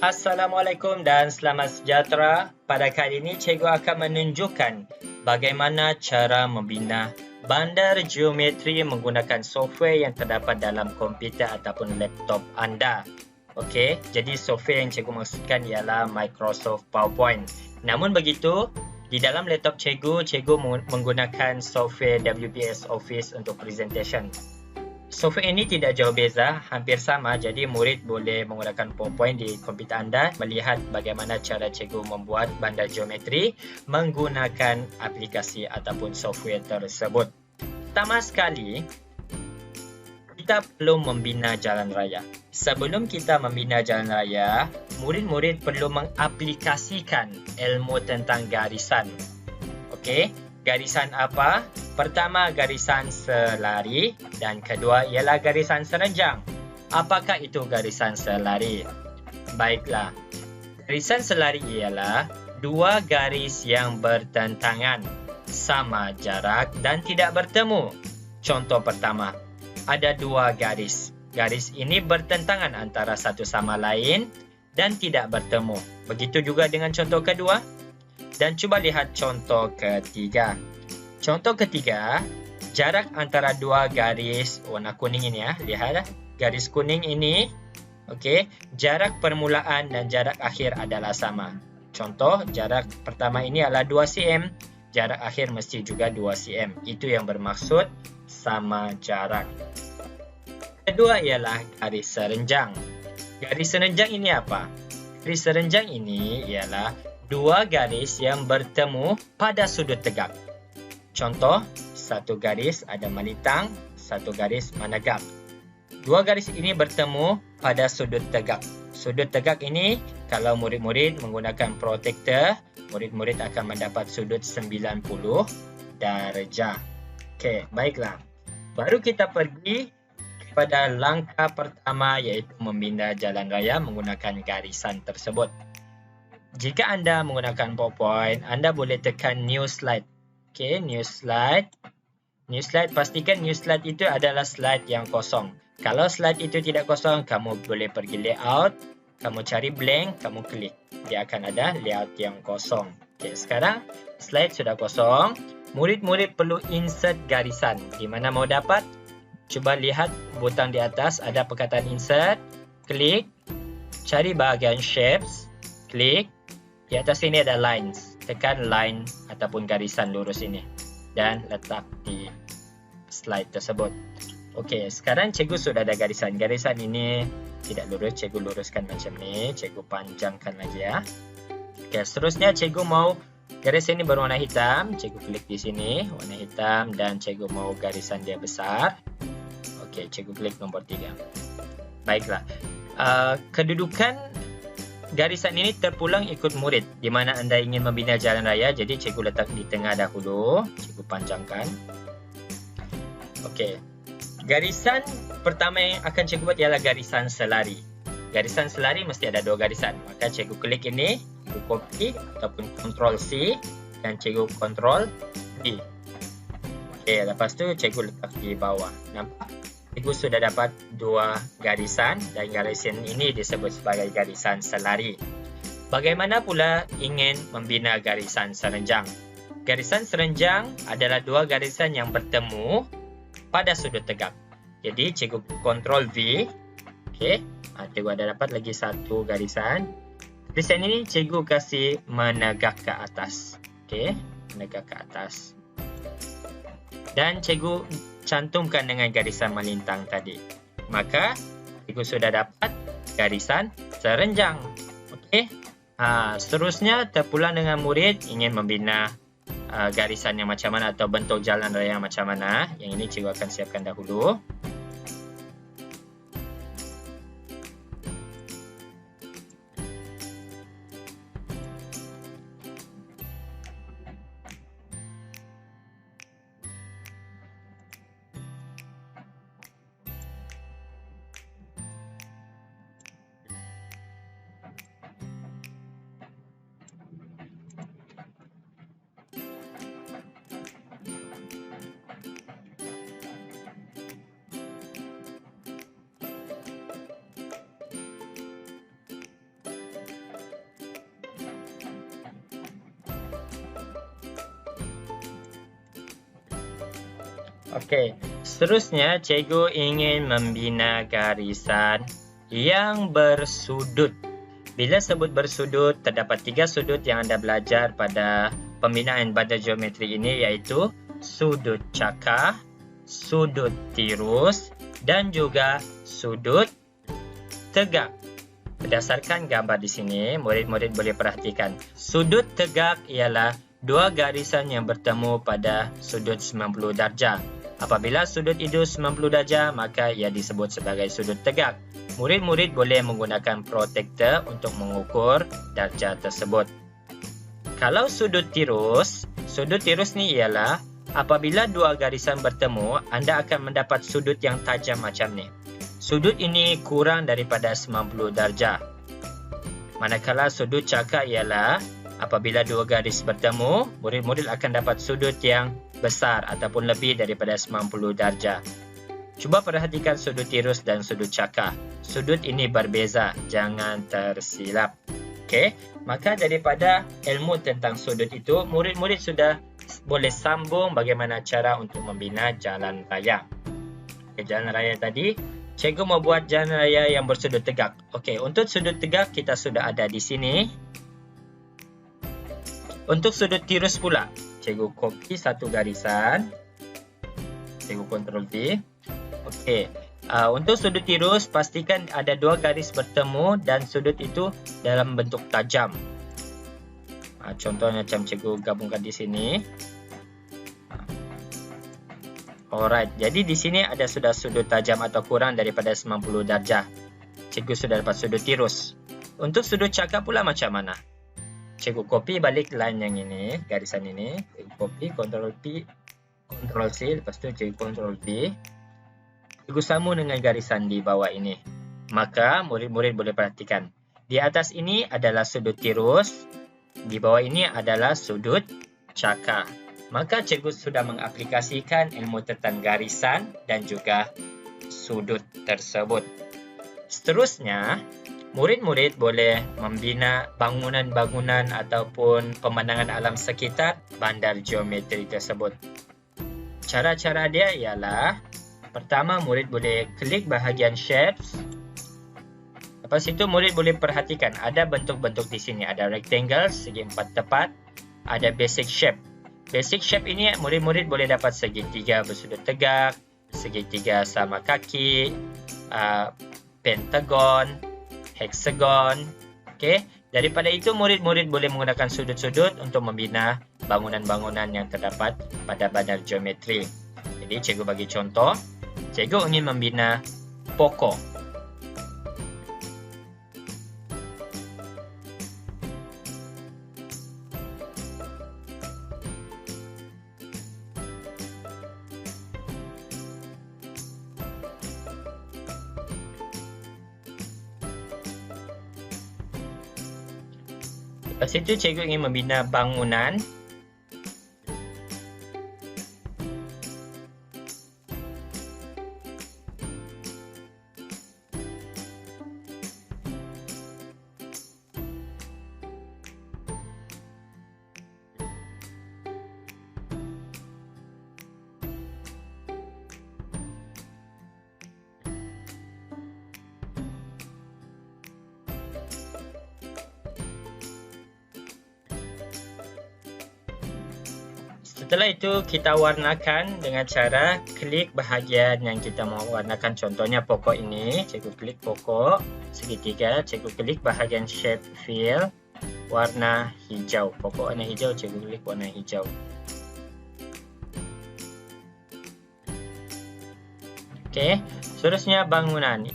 Assalamualaikum dan selamat sejahtera. Pada kali ini, cikgu akan menunjukkan bagaimana cara membina bandar geometri menggunakan software yang terdapat dalam komputer ataupun laptop anda. Okey, jadi software yang cikgu maksudkan ialah Microsoft PowerPoint. Namun begitu, di dalam laptop cikgu menggunakan software WPS Office untuk presentation. Software ini tidak jauh beza, hampir sama. Jadi murid boleh menggunakan PowerPoint di komputer anda, melihat bagaimana cara cikgu membuat bandar geometri menggunakan aplikasi ataupun software tersebut. Pertama sekali, kita perlu membina jalan raya. Sebelum kita membina jalan raya, murid-murid perlu mengaplikasikan ilmu tentang garisan. Okey, garisan apa? Pertama, garisan selari dan kedua ialah garisan serenjang. Apakah itu garisan selari? Baiklah, garisan selari ialah dua garis yang bertentangan, sama jarak dan tidak bertemu. Contoh pertama, ada dua garis. Garis ini bertentangan antara satu sama lain dan tidak bertemu. Begitu juga dengan contoh kedua. Dan cuba lihat contoh ketiga. Contoh ketiga, jarak antara dua garis warna kuning ini ya. Lihat garis kuning ini. Okey, jarak permulaan dan jarak akhir adalah sama. Contoh, jarak pertama ini adalah 2 cm, jarak akhir mesti juga 2 cm. Itu yang bermaksud sama jarak. Kedua ialah garis serenjang. Garis serenjang ini apa? Garis serenjang ini ialah dua garis yang bertemu pada sudut tegak. Contoh, satu garis ada melintang, satu garis menegak. Dua garis ini bertemu pada sudut tegak. Sudut tegak ini, kalau murid-murid menggunakan protektor, murid-murid akan mendapat sudut 90 darjah. Okey, baiklah. Baru kita pergi kepada langkah pertama, iaitu membina jalan raya menggunakan garisan tersebut. Jika anda menggunakan PowerPoint, anda boleh tekan New Slide. Okey, New Slide. New Slide, pastikan New Slide itu adalah slide yang kosong. Kalau slide itu tidak kosong, kamu boleh pergi Layout, kamu cari Blank, kamu klik. Dia akan ada layout yang kosong. Okey, sekarang slide sudah kosong. Murid-murid perlu insert garisan. Di mana mau dapat? Cuba lihat butang di atas, ada perkataan Insert. Klik. Cari bahagian Shapes. Klik. Di atas ini ada lines. Tekan line ataupun garisan lurus ini dan letak di slide tersebut. Okey, sekarang cikgu sudah ada garisan. Garisan ini tidak lurus, cikgu luruskan macam ni. Cikgu panjangkan lagi ya. Okey, seterusnya cikgu mau garisan ini berwarna hitam. Cikgu klik di sini, warna hitam, dan cikgu mau garisan dia besar. Okey, cikgu klik nombor 3. Baiklah. Kedudukan garisan ini terpulang ikut murid. Di mana anda ingin membina jalan raya, jadi cikgu letak di tengah dahulu. Cikgu panjangkan. Okey. Garisan pertama yang akan cikgu buat ialah garisan selari. Garisan selari mesti ada dua garisan. Maka cikgu klik ini, cikgu copy ataupun Ctrl C dan cikgu Ctrl V. Okey, lepas tu cikgu letak di bawah. Nampak? Cikgu sudah dapat dua garisan dan garisan ini disebut sebagai garisan selari. Bagaimana pula ingin membina garisan serenjang? Garisan serenjang adalah dua garisan yang bertemu pada sudut tegak. Jadi cikgu Ctrl V. Okey, cikgu ada dapat lagi satu garisan. Garisan ini cikgu kasih menegak ke atas. Okey, menegak ke atas. Dan cikgu cantumkan dengan garisan melintang tadi. Maka cikgu sudah dapat garisan serenjang. Okey. Seterusnya terpulang dengan murid ingin membina garisan yang macam mana atau bentuk jalan raya yang macam mana. Yang ini cikgu akan siapkan dahulu. Okey, seterusnya cikgu ingin membina garisan yang bersudut. Bila sebut bersudut, terdapat 3 sudut yang anda belajar pada pembinaan bandar geometri ini, iaitu sudut cakar, sudut tirus dan juga sudut tegak. Berdasarkan gambar di sini, murid-murid boleh perhatikan. Sudut tegak ialah dua garisan yang bertemu pada sudut 90 darjah. Apabila sudut itu 90 darjah, maka ia disebut sebagai sudut tegak. Murid-murid boleh menggunakan protektor untuk mengukur darjah tersebut. Kalau sudut tirus ni ialah apabila dua garisan bertemu, anda akan mendapat sudut yang tajam macam ni. Sudut ini kurang daripada 90 darjah. Manakala sudut cakar ialah apabila dua garis bertemu, murid-murid akan dapat sudut yang besar ataupun lebih daripada 90 darjah. Cuba perhatikan sudut tirus dan sudut cakar. Sudut ini berbeza, jangan tersilap. Okey, maka daripada ilmu tentang sudut itu, murid-murid sudah boleh sambung bagaimana cara untuk membina jalan raya. Okay, jalan raya tadi, cikgu mau buat jalan raya yang bersudut tegak. Okey, untuk sudut tegak kita sudah ada di sini. Untuk sudut tirus pula, cikgu copy satu garisan. Cikgu Ctrl V. Okey, untuk sudut tirus, pastikan ada dua garis bertemu dan sudut itu dalam bentuk tajam. Contohnya macam cikgu gabungkan di sini. Alright, jadi di sini ada sudah sudut tajam atau kurang daripada 90 darjah. Cikgu sudah dapat sudut tirus. Untuk sudut cakar pula macam mana? Cikgu copy balik line yang ini, garisan ini. Cikgu copy, Ctrl P, Ctrl C, lepas tu cikgu Ctrl V. Cikgu sambung dengan garisan di bawah ini. Maka murid-murid boleh perhatikan. Di atas ini adalah sudut tirus. Di bawah ini adalah sudut cakar. Maka cikgu sudah mengaplikasikan ilmu tentang garisan dan juga sudut tersebut. Seterusnya, murid-murid boleh membina bangunan-bangunan ataupun pemandangan alam sekitar bandar geometri tersebut. Cara-cara dia ialah, pertama, murid boleh klik bahagian shapes. Lepas itu, murid boleh perhatikan ada bentuk-bentuk di sini. Ada rectangle, segi 4 tepat. Ada basic shape. Basic shape ini, murid-murid boleh dapat segitiga bersudut tegak, segitiga sama kaki, pentagon, hexagon. Okay. Daripada itu, murid-murid boleh menggunakan sudut-sudut untuk membina bangunan-bangunan yang terdapat pada bandar geometri. Jadi, cikgu bagi contoh. Cikgu ingin membina pokok. Lepas itu, cikgu ingin membina bangunan. Setelah itu, kita warnakan dengan cara klik bahagian yang kita mahu warnakan. Contohnya pokok ini, cikgu klik pokok segitiga, cikgu klik bahagian shape fill warna hijau. Pokok warna hijau, cikgu klik warna hijau. Okey, seterusnya bangunan.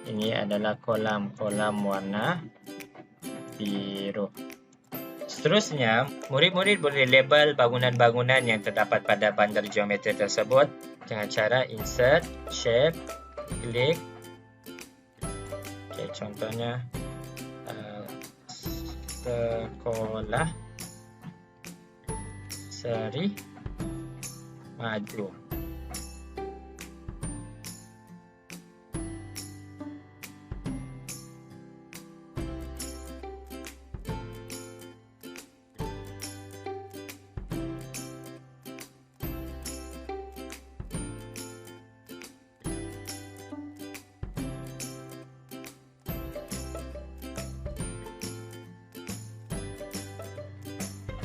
Ini adalah kolam-kolam warna biru. Seterusnya, murid-murid boleh label bangunan-bangunan yang terdapat pada bandar geometri tersebut dengan cara insert, shape, klik. Okay, contohnya Seri maju.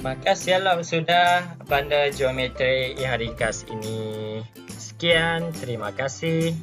Maka sialam sudah bandar geometri yang ringkas ini. Sekian, terima kasih.